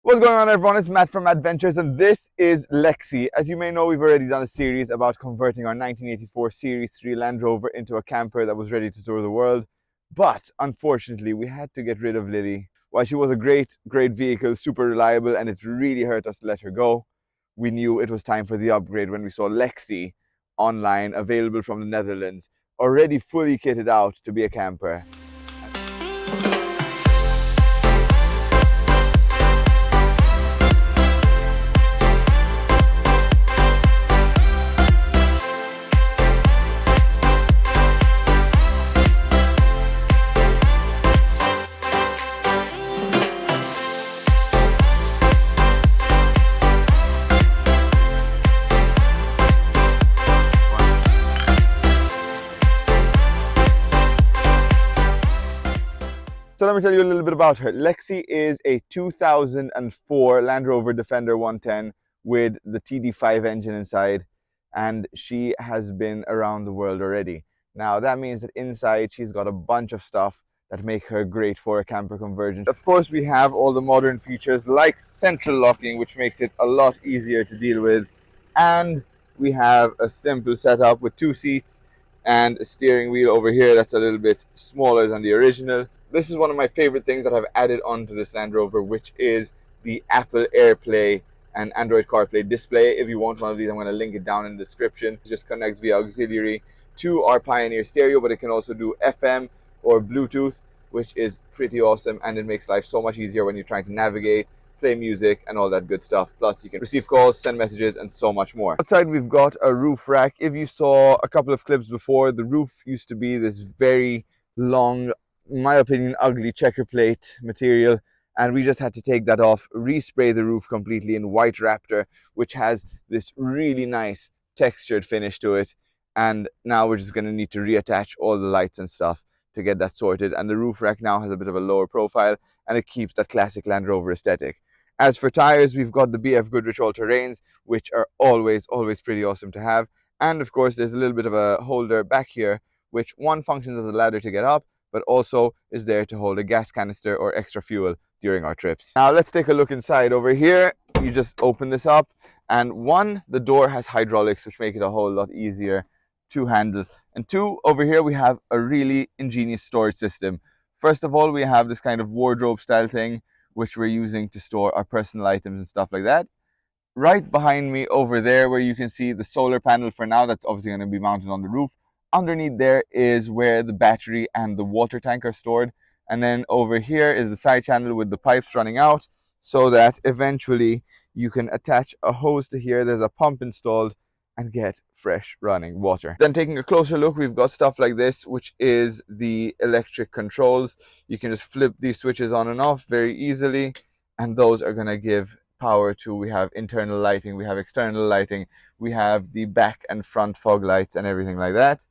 What's going on, everyone? It's Matt from Adventures, and this is Lexi. As you may know, we've already done a series about converting our 1984 Series 3 Land Rover into a camper that was ready to tour the world. But unfortunately, we had to get rid of Lilly. While she was a great vehicle, super reliable, and it really hurt us to let her go, we knew it was time for the upgrade when we saw Lexi online, available from the Netherlands, already fully kitted out to be a camper. So let me tell you a little bit about her. Lexi is a 2004 Land Rover Defender 110 with the TD5 engine inside, and she has been around the world already. Now that means that inside she's got a bunch of stuff that make her great for a camper conversion. Of course, we have all the modern features like central locking, which makes it a lot easier to deal with, and we have a simple setup with 2 seats and a steering wheel over here that's a little bit smaller than the original. This is one of my favorite things that I've added onto this Land Rover, which is the Apple AirPlay and Android CarPlay display. If you want one of these, I'm going to link it down in the description. It just connects via auxiliary to our Pioneer stereo, but it can also do FM or Bluetooth, which is pretty awesome, and it makes life so much easier when you're trying to navigate, play music, and all that good stuff. Plus, you can receive calls, send messages, and so much more. Outside, we've got a roof rack. If you saw a couple of clips before, the roof used to be this very long, in my opinion, ugly checker plate material, and we just had to take that off, respray the roof completely in white Raptor, which has this really nice textured finish to it. And now we're just going to need to reattach all the lights and stuff to get that sorted. And the roof rack now has a bit of a lower profile, and it keeps that classic Land Rover aesthetic. As for tires, we've got the BF Goodrich All-Terrains, which are always pretty awesome to have. And of course, there's a little bit of a holder back here, which one functions as a ladder to get up, but also is there to hold a gas canister or extra fuel during our trips. Now let's take a look inside. Over here, you just open this up, and one, the door has hydraulics, which make it a whole lot easier to handle. And two, over here we have a really ingenious storage system. First of all, we have this kind of wardrobe style thing, which we're using to store our personal items and stuff like that. Right behind me over there, where you can see the solar panel for now, that's obviously going to be mounted on the roof. Underneath there is where the battery and the water tank are stored. And then over here is the side channel with the pipes running out, so that eventually you can attach a hose to here. There's a pump installed and get fresh running water. Then taking a closer look, we've got stuff like this, which is the electric controls. You can just flip these switches on and off very easily, and those are going to give power to, we have internal lighting, we have external lighting, we have the back and front fog lights and everything like that.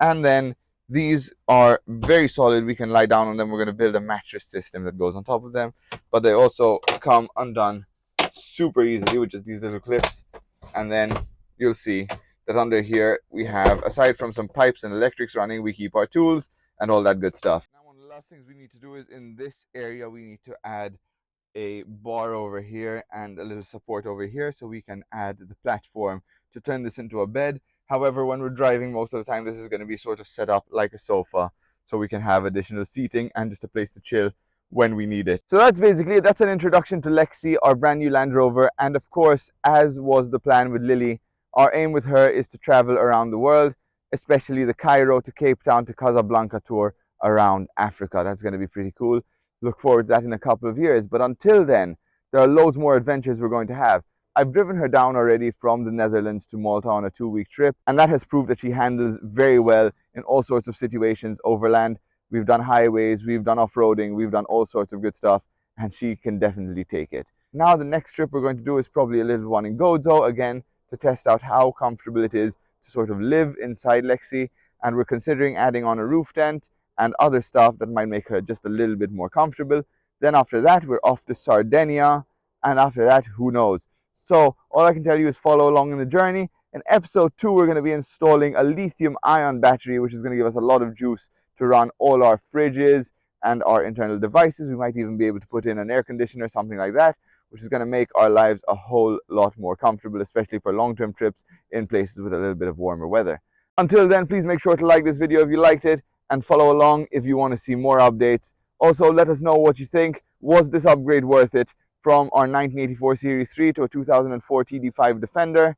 And then these are very solid. We can lie down on them. We're going to build a mattress system that goes on top of them, but they also come undone super easily with just these little clips. And then you'll see that under here we have, aside from some pipes and electrics running, we keep our tools and all that good stuff. Now, one of the last things we need to do is in this area we need to add a bar over here and a little support over here, so we can add the platform to turn this into a bed. However, when we're driving, most of the time this is going to be sort of set up like a sofa, so we can have additional seating and just a place to chill when we need it. So that's basically it. That's an introduction to Lexi, our brand new Land Rover. And of course, as was the plan with Lilly, our aim with her is to travel around the world, especially the Cairo to Cape Town to Casablanca tour around Africa. That's going to be pretty cool. Look forward to that in a couple of years. But until then, there are loads more adventures we're going to have. I've driven her down already from the Netherlands to Malta on a 2-week trip, and that has proved that she handles very well in all sorts of situations overland. We've done highways, we've done off-roading, we've done all sorts of good stuff, and she can definitely take it. Now the next trip we're going to do is probably a little one in Gozo, again, to test out how comfortable it is to sort of live inside Lexi, and we're considering adding on a roof tent and other stuff that might make her just a little bit more comfortable. Then after that, we're off to Sardinia, and after that, who knows? So all I can tell you is follow along in the journey. In episode 2, we're going to be installing a lithium-ion battery, which is going to give us a lot of juice to run all our fridges and our internal devices. We might even be able to put in an air conditioner, something like that. which is going to make our lives a whole lot more comfortable, especially for long-term trips in places with a little bit of warmer weather. Until then, please make sure to like this video if you liked it and follow along if you want to see more updates. Also, let us know what you think. Was this upgrade worth it from our 1984 Series 3 to a 2004 TD5 Defender?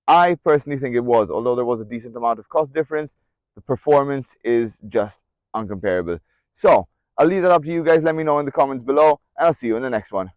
I personally think it was, although there was a decent amount of cost difference. The performance is just uncomparable. So I'll leave that up to you guys. Let me know in the comments below, and I'll see you in the next one.